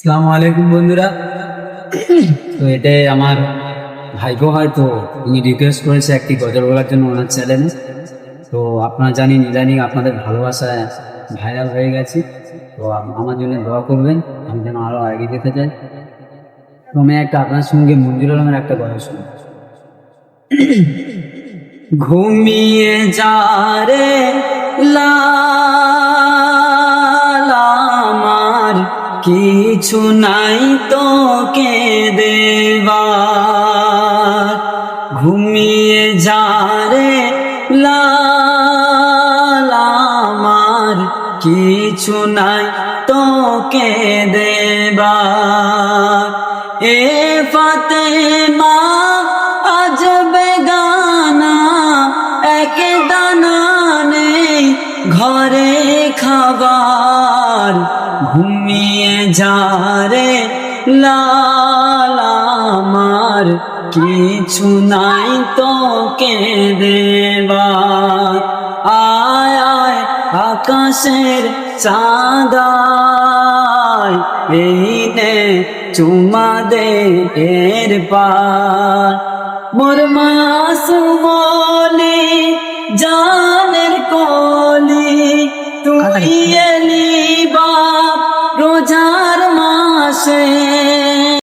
আসসালামু আলাইকুম বন্ধুরা। তো এটাই আমার ভাইপো, হয়তো উনি রিকোয়েস্ট করেছে একটি গজল বলার জন্য ওনার চ্যানেলে। তো আপনারা জানেন ইদানিং আপনাদের ভালোবাসায় ভাইরাল হয়ে গেছি। তো আমার জন্য দোয়া করবেন, আমি যেন আরো এগিয়ে যেতে চাই। তো আমি একটা আপনার সঙ্গে মঞ্জুর আলমের একটা গজল শুনি। ঘুমিয়ে যা রে লাল, আমার কিছু নাই তোকে দেবার। ঘুমিয়ে যা রে লাল, আমার কিছু নাই তোকে দেবার। এ ফাতেমা আজ বেগানা, এক দানা নেই ঘরে খাবার। ঘুমিয়ে যা রে লাল, আমার কিছু নাই তোকে দেবার। আয় আয় আকাশের চাঁদায়, এই নে চুমা দে এর পার। মোর মাসুমলি জানের কলি, তুই এলি